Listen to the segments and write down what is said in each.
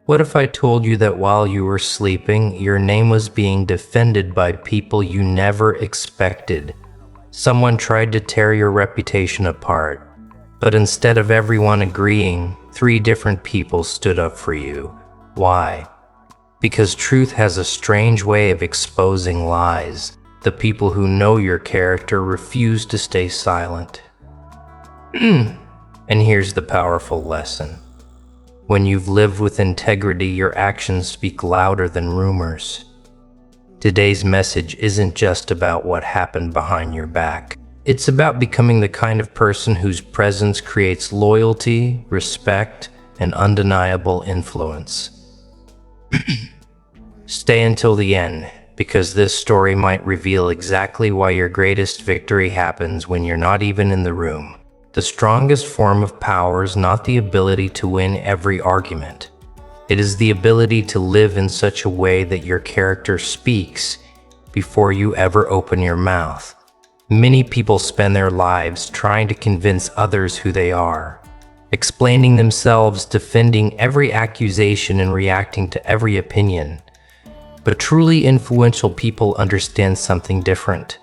What if I told you that while you were sleeping, your name was being defended by people you never expected? Someone tried to tear your reputation apart, but instead of everyone agreeing, 3 different people stood up for you. Why? Because truth has a strange way of exposing lies. The people who know your character refuse to stay silent. And here's the powerful lesson. When you've lived with integrity, your actions speak louder than rumors. Today's message isn't just about what happened behind your back. It's about becoming the kind of person whose presence creates loyalty, respect, and undeniable influence. Stay until the end, because this story might reveal exactly why your greatest victory happens when you're not even in the room. The strongest form of power is not the ability to win every argument. It is the ability to live in such a way that your character speaks before you ever open your mouth. Many people spend their lives trying to convince others who they are, explaining themselves, defending every accusation, and reacting to every opinion. But truly influential people understand something different.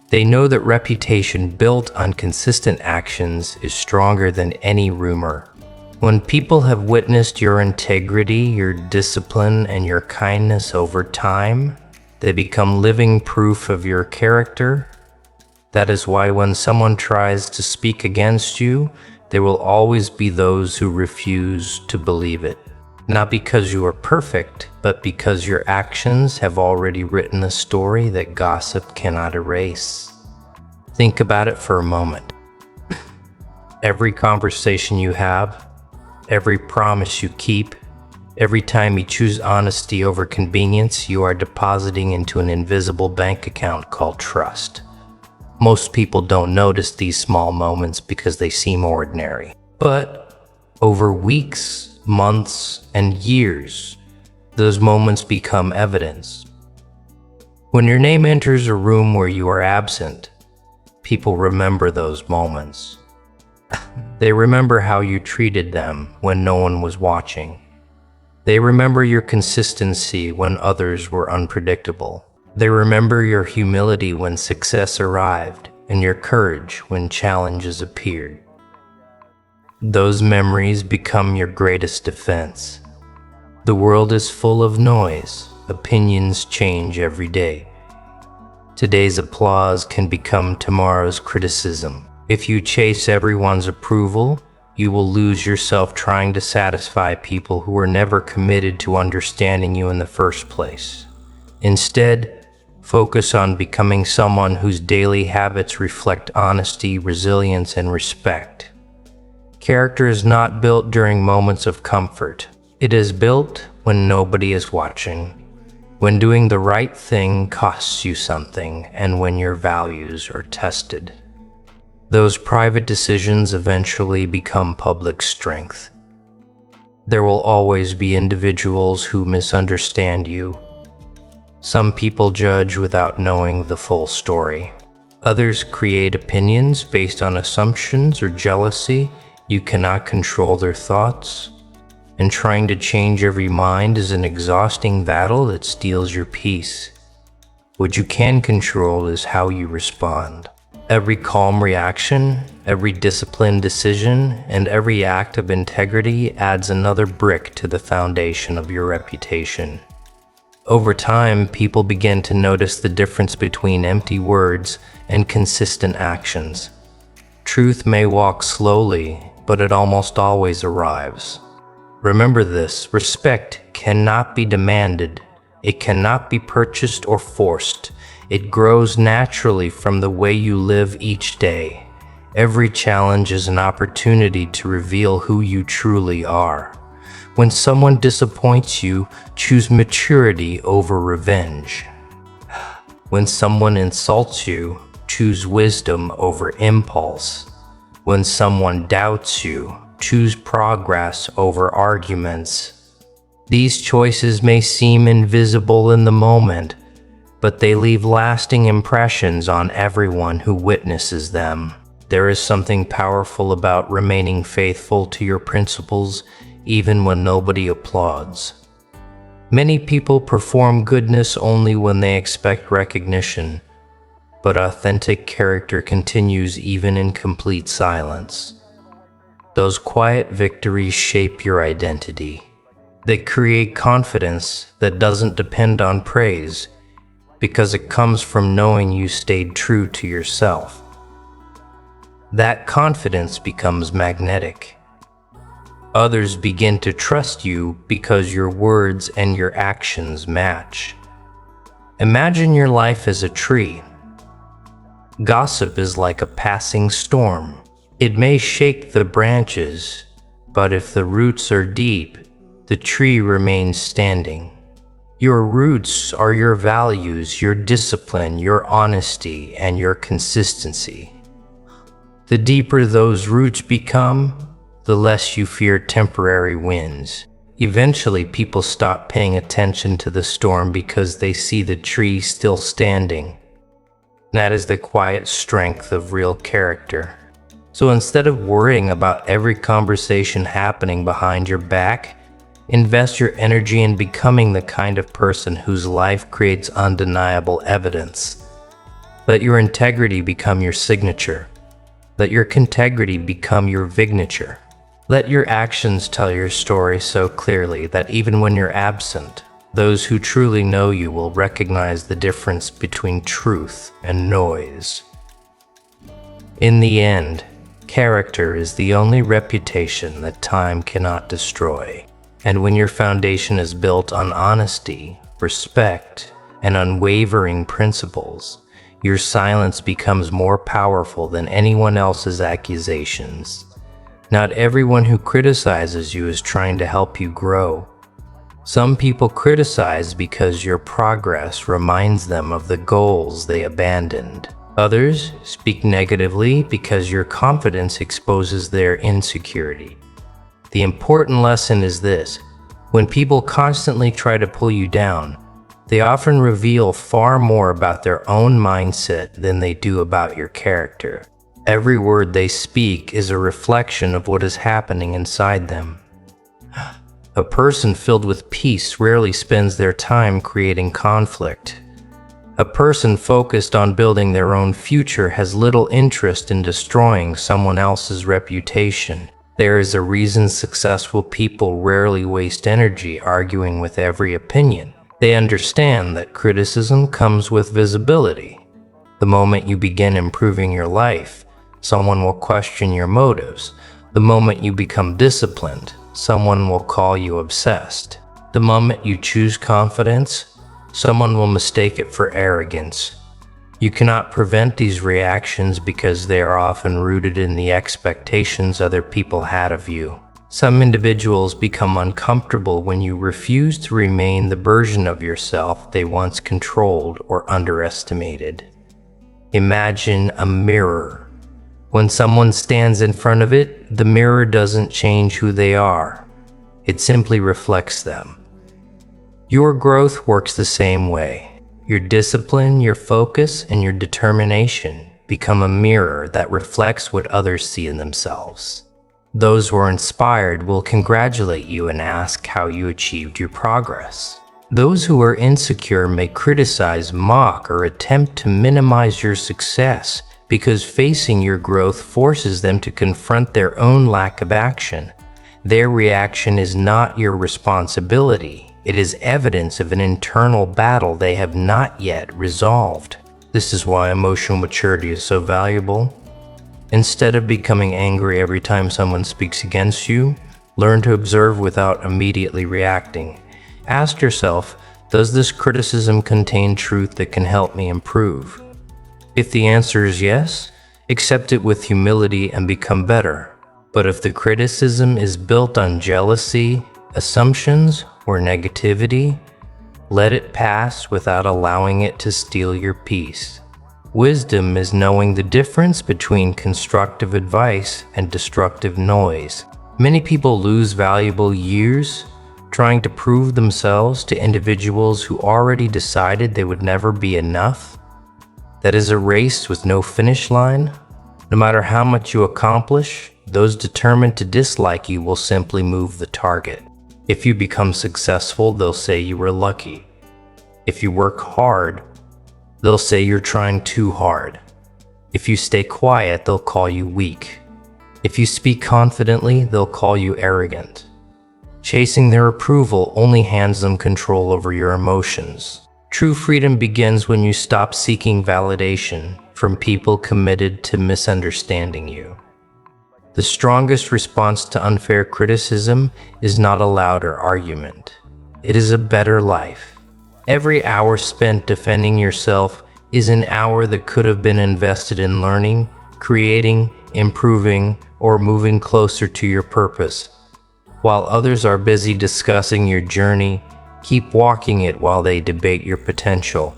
They know that reputation built on consistent actions is stronger than any rumor. When people have witnessed your integrity, your discipline, and your kindness over time, they become living proof of your character. That is why when someone tries to speak against you, there will always be those who refuse to believe it. Not because you are perfect, but because your actions have already written a story that gossip cannot erase. Think about it for a moment. Every conversation you have, every promise you keep, every time you choose honesty over convenience, you are depositing into an invisible bank account called trust. Most people don't notice these small moments because they seem ordinary. But over weeks, months, and years, those moments become evidence. When your name enters a room where you are absent, people remember those moments. They remember how you treated them when no one was watching. They remember your consistency when others were unpredictable. They remember your humility when success arrived and your courage when challenges appeared. Those memories become your greatest defense. The world is full of noise. Opinions change every day. Today's applause can become tomorrow's criticism. If you chase everyone's approval, you will lose yourself trying to satisfy people who were never committed to understanding you in the first place. Instead, focus on becoming someone whose daily habits reflect honesty, resilience, and respect. Character is not built during moments of comfort. It is built when nobody is watching, when doing the right thing costs you something, and when your values are tested. Those private decisions eventually become public strength. There will always be individuals who misunderstand you. Some people judge without knowing the full story. Others create opinions based on assumptions or jealousy. You cannot control their thoughts, and trying to change every mind is an exhausting battle that steals your peace. What you can control is how you respond. Every calm reaction, every disciplined decision, and every act of integrity adds another brick to the foundation of your reputation. Over time, people begin to notice the difference between empty words and consistent actions. Truth may walk slowly, but it almost always arrives. Remember this: respect cannot be demanded. It cannot be purchased or forced. It grows naturally from the way you live each day. Every challenge is an opportunity to reveal who you truly are. When someone disappoints you, choose maturity over revenge. When someone insults you, choose wisdom over impulse. When someone doubts you, choose progress over arguments. These choices may seem invisible in the moment, but they leave lasting impressions on everyone who witnesses them. There is something powerful about remaining faithful to your principles even when nobody applauds. Many people perform goodness only when they expect recognition, but authentic character continues even in complete silence. Those quiet victories shape your identity. They create confidence that doesn't depend on praise, because it comes from knowing you stayed true to yourself. That confidence becomes magnetic. Others begin to trust you because your words and your actions match. Imagine your life as a tree. Gossip is like a passing storm. It may shake the branches, but if the roots are deep, the tree remains standing. Your roots are your values, your discipline, your honesty, and your consistency. The deeper those roots become, the less you fear temporary winds. Eventually, people stop paying attention to the storm because they see the tree still standing. That is the quiet strength of real character. So instead of worrying about every conversation happening behind your back, invest your energy in becoming the kind of person whose life creates undeniable evidence. Let your integrity become your signature. Let your integrity become your vignature. Let your actions tell your story so clearly that even when you're absent, those who truly know you will recognize the difference between truth and noise. In the end, character is the only reputation that time cannot destroy. And when your foundation is built on honesty, respect, and unwavering principles, your silence becomes more powerful than anyone else's accusations. Not everyone who criticizes you is trying to help you grow. Some people criticize because your progress reminds them of the goals they abandoned. Others speak negatively because your confidence exposes their insecurity. The important lesson is this: when people constantly try to pull you down, they often reveal far more about their own mindset than they do about your character. Every word they speak is a reflection of what is happening inside them. A person filled with peace rarely spends their time creating conflict. A person focused on building their own future has little interest in destroying someone else's reputation. There is a reason successful people rarely waste energy arguing with every opinion. They understand that criticism comes with visibility. The moment you begin improving your life, someone will question your motives. The moment you become disciplined, someone will call you obsessed. The moment you choose confidence, someone will mistake it for arrogance. You cannot prevent these reactions because they are often rooted in the expectations other people had of you. Some individuals become uncomfortable when you refuse to remain the version of yourself they once controlled or underestimated. Imagine a mirror. When someone stands in front of it, the mirror doesn't change who they are. It simply reflects them. Your growth works the same way. Your discipline, your focus, and your determination become a mirror that reflects what others see in themselves. Those who are inspired will congratulate you and ask how you achieved your progress. Those who are insecure may criticize, mock, or attempt to minimize your success because facing your growth forces them to confront their own lack of action. Their reaction is not your responsibility. It is evidence of an internal battle they have not yet resolved. This is why emotional maturity is so valuable. Instead of becoming angry every time someone speaks against you, learn to observe without immediately reacting. Ask yourself, does this criticism contain truth that can help me improve? If the answer is yes, accept it with humility and become better. But if the criticism is built on jealousy, assumptions, or negativity, let it pass without allowing it to steal your peace. Wisdom is knowing the difference between constructive advice and destructive noise. Many people lose valuable years trying to prove themselves to individuals who already decided they would never be enough. That is a race with no finish line. No matter how much you accomplish, those determined to dislike you will simply move the target. If you become successful, they'll say you were lucky. If you work hard, they'll say you're trying too hard. If you stay quiet, they'll call you weak. If you speak confidently, they'll call you arrogant. Chasing their approval only hands them control over your emotions. True freedom begins when you stop seeking validation from people committed to misunderstanding you. The strongest response to unfair criticism is not a louder argument. It is a better life. Every hour spent defending yourself is an hour that could have been invested in learning, creating, improving, or moving closer to your purpose. While others are busy discussing your journey, keep walking it while they debate your potential.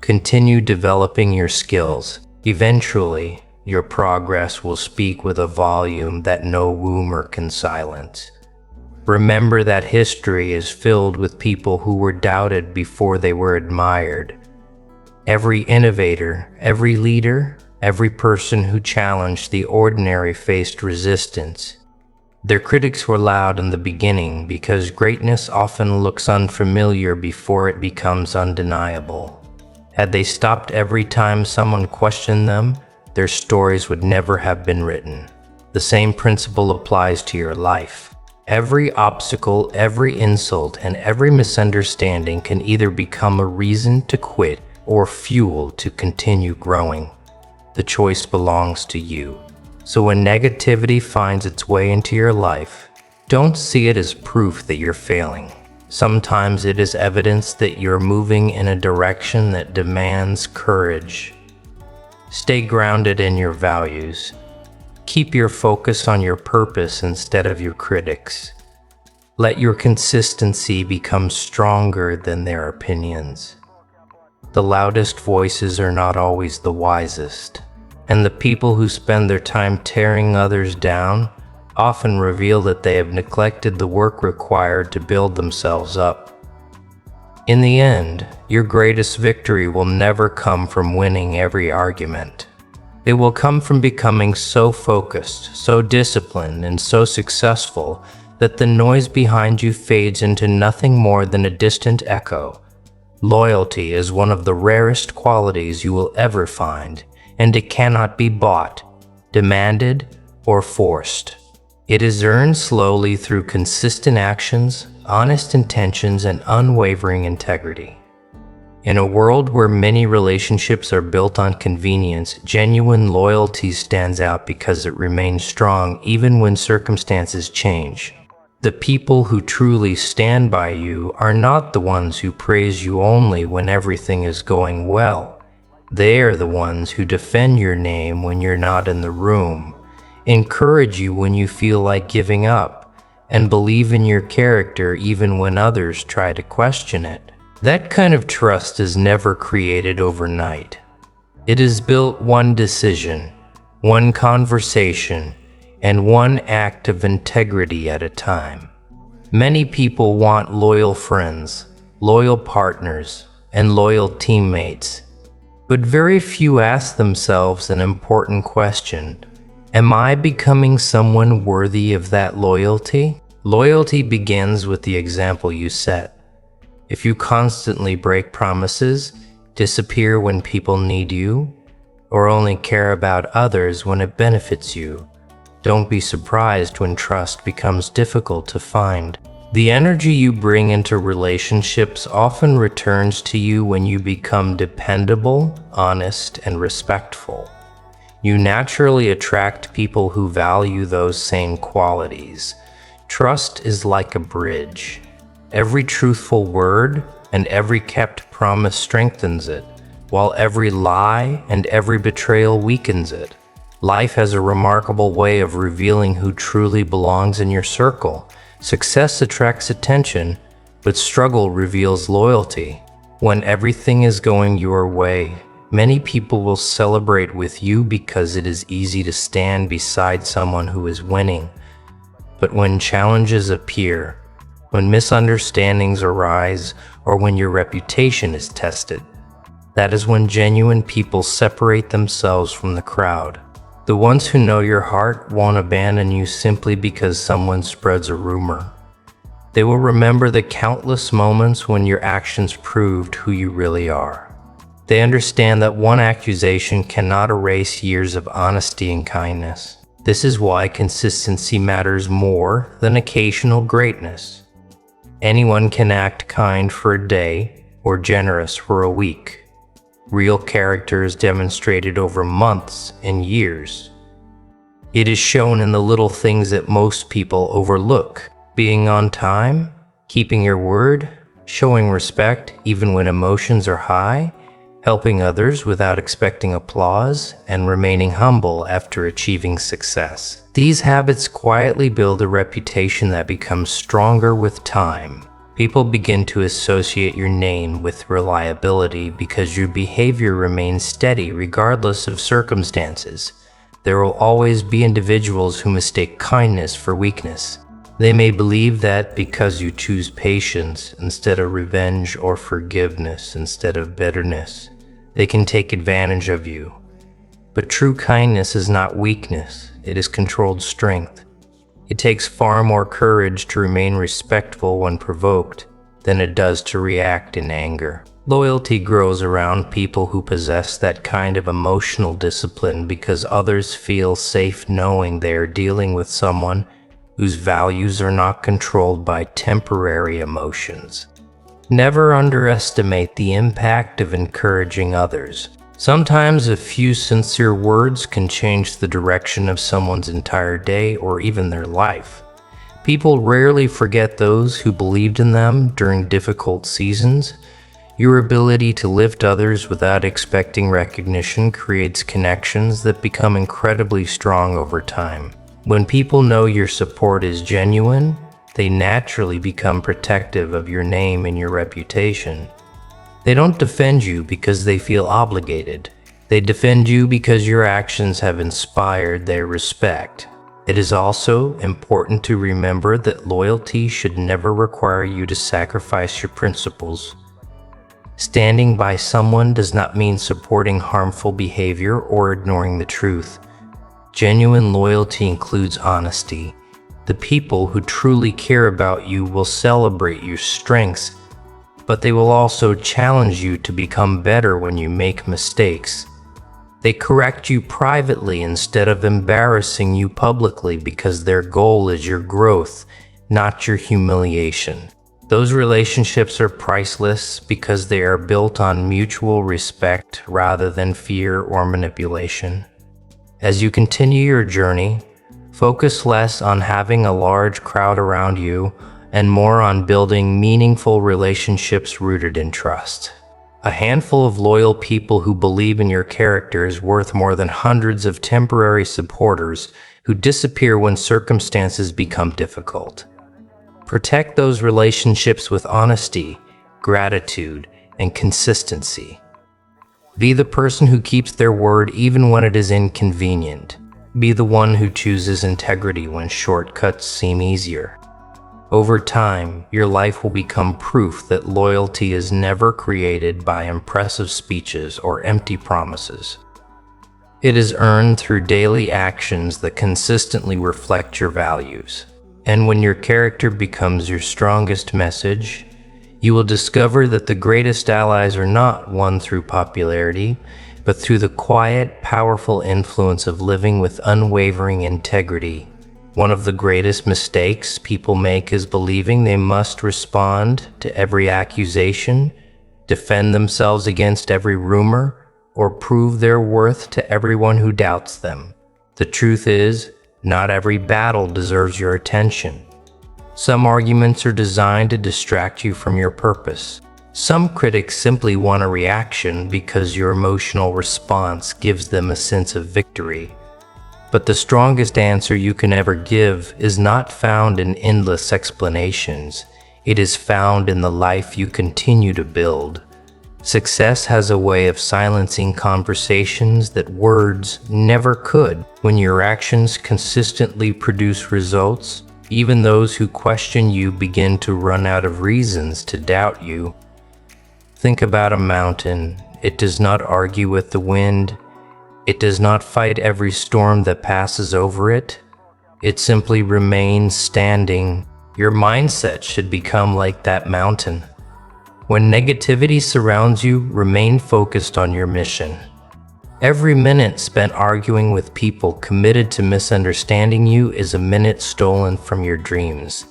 Continue developing your skills. Eventually, your progress will speak with a volume that no rumor can silence. Remember that history is filled with people who were doubted before they were admired. Every innovator, every leader, every person who challenged the ordinary faced resistance. Their critics were loud in the beginning because greatness often looks unfamiliar before it becomes undeniable. Had they stopped every time someone questioned them, their stories would never have been written. The same principle applies to your life. Every obstacle, every insult, and every misunderstanding can either become a reason to quit or fuel to continue growing. The choice belongs to you. So when negativity finds its way into your life, don't see it as proof that you're failing. Sometimes it is evidence that you're moving in a direction that demands courage. Stay grounded in your values. Keep your focus on your purpose instead of your critics. Let your consistency become stronger than their opinions. The loudest voices are not always the wisest, and the people who spend their time tearing others down often reveal that they have neglected the work required to build themselves up. In the end, your greatest victory will never come from winning every argument. It will come from becoming so focused, so disciplined, and so successful that the noise behind you fades into nothing more than a distant echo. Loyalty is one of the rarest qualities you will ever find, and it cannot be bought, demanded, or forced. It is earned slowly through consistent actions, honest intentions, and unwavering integrity. In a world where many relationships are built on convenience, genuine loyalty stands out because it remains strong even when circumstances change. The people who truly stand by you are not the ones who praise you only when everything is going well. They are the ones who defend your name when you're not in the room, encourage you when you feel like giving up, and believe in your character even when others try to question it. That kind of trust is never created overnight. It is built one decision, one conversation, and one act of integrity at a time. Many people want loyal friends, loyal partners, and loyal teammates. But very few ask themselves an important question: am I becoming someone worthy of that loyalty? Loyalty begins with the example you set. If you constantly break promises, disappear when people need you, or only care about others when it benefits you, don't be surprised when trust becomes difficult to find. The energy you bring into relationships often returns to you when you become dependable, honest, and respectful. You naturally attract people who value those same qualities. Trust is like a bridge. Every truthful word and every kept promise strengthens it, while every lie and every betrayal weakens it. Life has a remarkable way of revealing who truly belongs in your circle. Success attracts attention, but struggle reveals loyalty. When everything is going your way, many people will celebrate with you because it is easy to stand beside someone who is winning. But when challenges appear, when misunderstandings arise, or when your reputation is tested, that is when genuine people separate themselves from the crowd. The ones who know your heart won't abandon you simply because someone spreads a rumor. They will remember the countless moments when your actions proved who you really are. They understand that one accusation cannot erase years of honesty and kindness. This is why consistency matters more than occasional greatness. Anyone can act kind for a day or generous for a week. Real character is demonstrated over months and years. It is shown in the little things that most people overlook. Being on time, keeping your word, showing respect even when emotions are high, helping others without expecting applause, and remaining humble after achieving success. These habits quietly build a reputation that becomes stronger with time. People begin to associate your name with reliability because your behavior remains steady regardless of circumstances. There will always be individuals who mistake kindness for weakness. They may believe that because you choose patience instead of revenge or forgiveness instead of bitterness, they can take advantage of you. But true kindness is not weakness, it is controlled strength. It takes far more courage to remain respectful when provoked than it does to react in anger. Loyalty grows around people who possess that kind of emotional discipline because others feel safe knowing they are dealing with someone whose values are not controlled by temporary emotions. Never underestimate the impact of encouraging others. Sometimes a few sincere words can change the direction of someone's entire day or even their life. People rarely forget those who believed in them during difficult seasons. Your ability to lift others without expecting recognition creates connections that become incredibly strong over time. When people know your support is genuine, they naturally become protective of your name and your reputation. They don't defend you because they feel obligated. They defend you because your actions have inspired their respect. It is also important to remember that loyalty should never require you to sacrifice your principles. Standing by someone does not mean supporting harmful behavior or ignoring the truth. Genuine loyalty includes honesty. The people who truly care about you will celebrate your strengths, but they will also challenge you to become better when you make mistakes. They correct you privately instead of embarrassing you publicly because their goal is your growth, not your humiliation. Those relationships are priceless because they are built on mutual respect rather than fear or manipulation. As you continue your journey, focus less on having a large crowd around you and more on building meaningful relationships rooted in trust. A handful of loyal people who believe in your character is worth more than hundreds of temporary supporters who disappear when circumstances become difficult. Protect those relationships with honesty, gratitude, and consistency. Be the person who keeps their word even when it is inconvenient. Be the one who chooses integrity when shortcuts seem easier. Over time, your life will become proof that loyalty is never created by impressive speeches or empty promises. It is earned through daily actions that consistently reflect your values. And when your character becomes your strongest message, you will discover that the greatest allies are not won through popularity, but through the quiet, powerful influence of living with unwavering integrity. One of the greatest mistakes people make is believing they must respond to every accusation, defend themselves against every rumor, or prove their worth to everyone who doubts them. The truth is, not every battle deserves your attention. Some arguments are designed to distract you from your purpose. Some critics simply want a reaction because your emotional response gives them a sense of victory. But the strongest answer you can ever give is not found in endless explanations. It is found in the life you continue to build. Success has a way of silencing conversations that words never could. When your actions consistently produce results, even those who question you begin to run out of reasons to doubt you. Think about a mountain. It does not argue with the wind. It does not fight every storm that passes over it. It simply remains standing. Your mindset should become like that mountain. When negativity surrounds you, remain focused on your mission. Every minute spent arguing with people committed to misunderstanding you is a minute stolen from your dreams.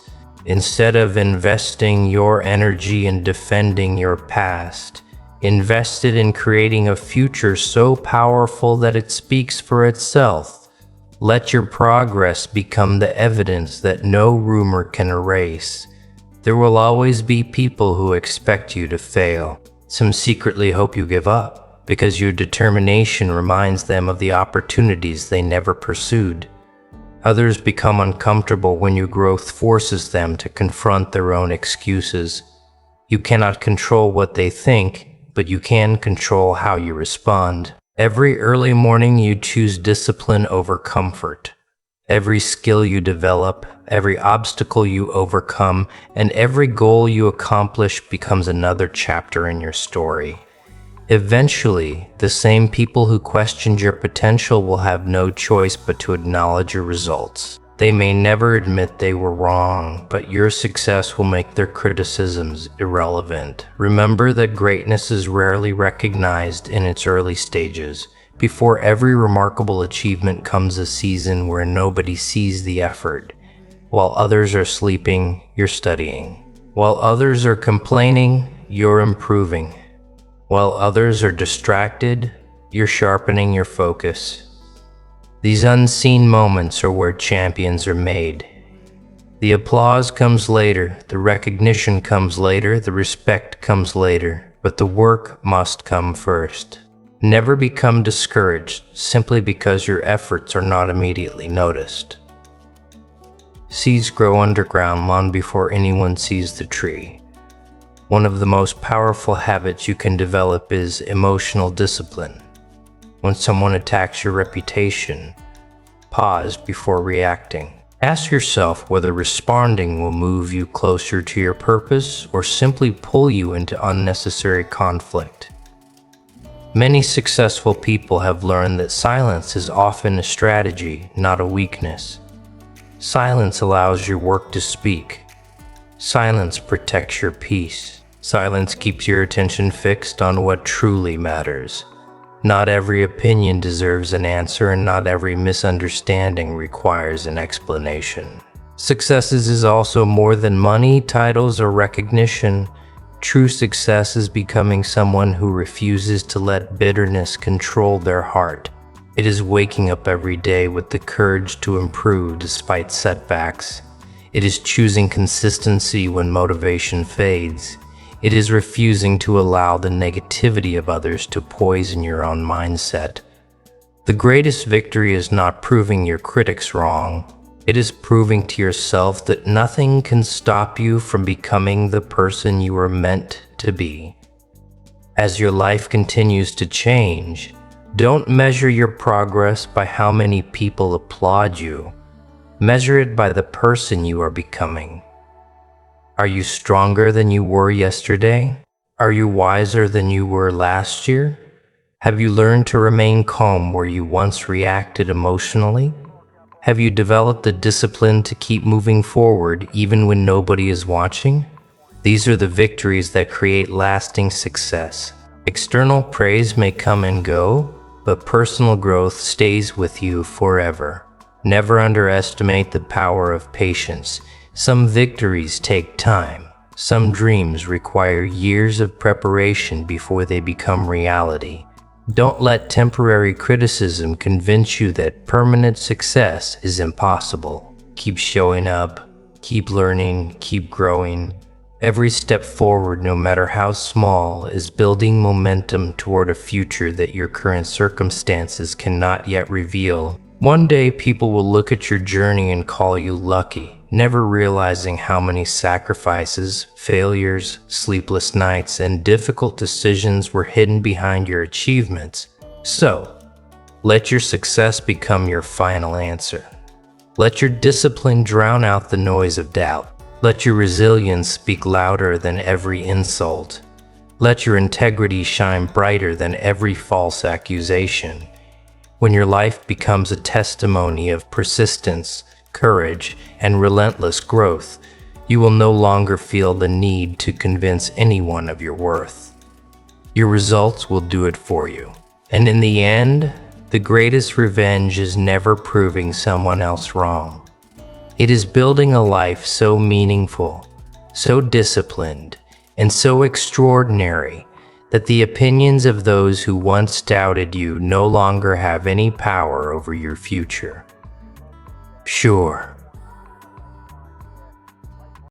Instead of investing your energy in defending your past, invest it in creating a future so powerful that it speaks for itself. Let your progress become the evidence that no rumor can erase. There will always be people who expect you to fail. Some secretly hope you give up, because your determination reminds them of the opportunities they never pursued. Others become uncomfortable when your growth forces them to confront their own excuses. You cannot control what they think, but you can control how you respond. Every early morning you choose discipline over comfort. Every skill you develop, every obstacle you overcome, and every goal you accomplish becomes another chapter in your story. Eventually, the same people who questioned your potential will have no choice but to acknowledge your results. They may never admit they were wrong, but your success will make their criticisms irrelevant. Remember that greatness is rarely recognized in its early stages. Before every remarkable achievement comes a season where nobody sees the effort. While others are sleeping, you're studying. While others are complaining, you're improving. While others are distracted, you're sharpening your focus. These unseen moments are where champions are made. The applause comes later, the recognition comes later, the respect comes later, but the work must come first. Never become discouraged simply because your efforts are not immediately noticed. Seeds grow underground long before anyone sees the tree. One of the most powerful habits you can develop is emotional discipline. When someone attacks your reputation, pause before reacting. Ask yourself whether responding will move you closer to your purpose or simply pull you into unnecessary conflict. Many successful people have learned that silence is often a strategy, not a weakness. Silence allows your work to speak. Silence protects your peace. Silence keeps your attention fixed on what truly matters. Not every opinion deserves an answer, and not every misunderstanding requires an explanation. Success is also more than money, titles, or recognition. True success is becoming someone who refuses to let bitterness control their heart. It is waking up every day with the courage to improve despite setbacks. It is choosing consistency when motivation fades. It is refusing to allow the negativity of others to poison your own mindset. The greatest victory is not proving your critics wrong. It is proving to yourself that nothing can stop you from becoming the person you are meant to be. As your life continues to change, don't measure your progress by how many people applaud you. Measure it by the person you are becoming. Are you stronger than you were yesterday? Are you wiser than you were last year? Have you learned to remain calm where you once reacted emotionally? Have you developed the discipline to keep moving forward even when nobody is watching? These are the victories that create lasting success. External praise may come and go, but personal growth stays with you forever. Never underestimate the power of patience. Some victories take time. Some dreams require years of preparation before they become reality. Don't let temporary criticism convince you that permanent success is impossible. Keep showing up, keep learning, keep growing. Every step forward, no matter how small, is building momentum toward a future that your current circumstances cannot yet reveal. One day, people will look at your journey and call you lucky, never realizing how many sacrifices, failures, sleepless nights, and difficult decisions were hidden behind your achievements. So, let your success become your final answer. Let your discipline drown out the noise of doubt. Let your resilience speak louder than every insult. Let your integrity shine brighter than every false accusation. When your life becomes a testimony of persistence, courage, and relentless growth, you will no longer feel the need to convince anyone of your worth. Your results will do it for you. And in the end, the greatest revenge is never proving someone else wrong. It is building a life so meaningful, so disciplined, and so extraordinary that the opinions of those who once doubted you no longer have any power over your future. Sure,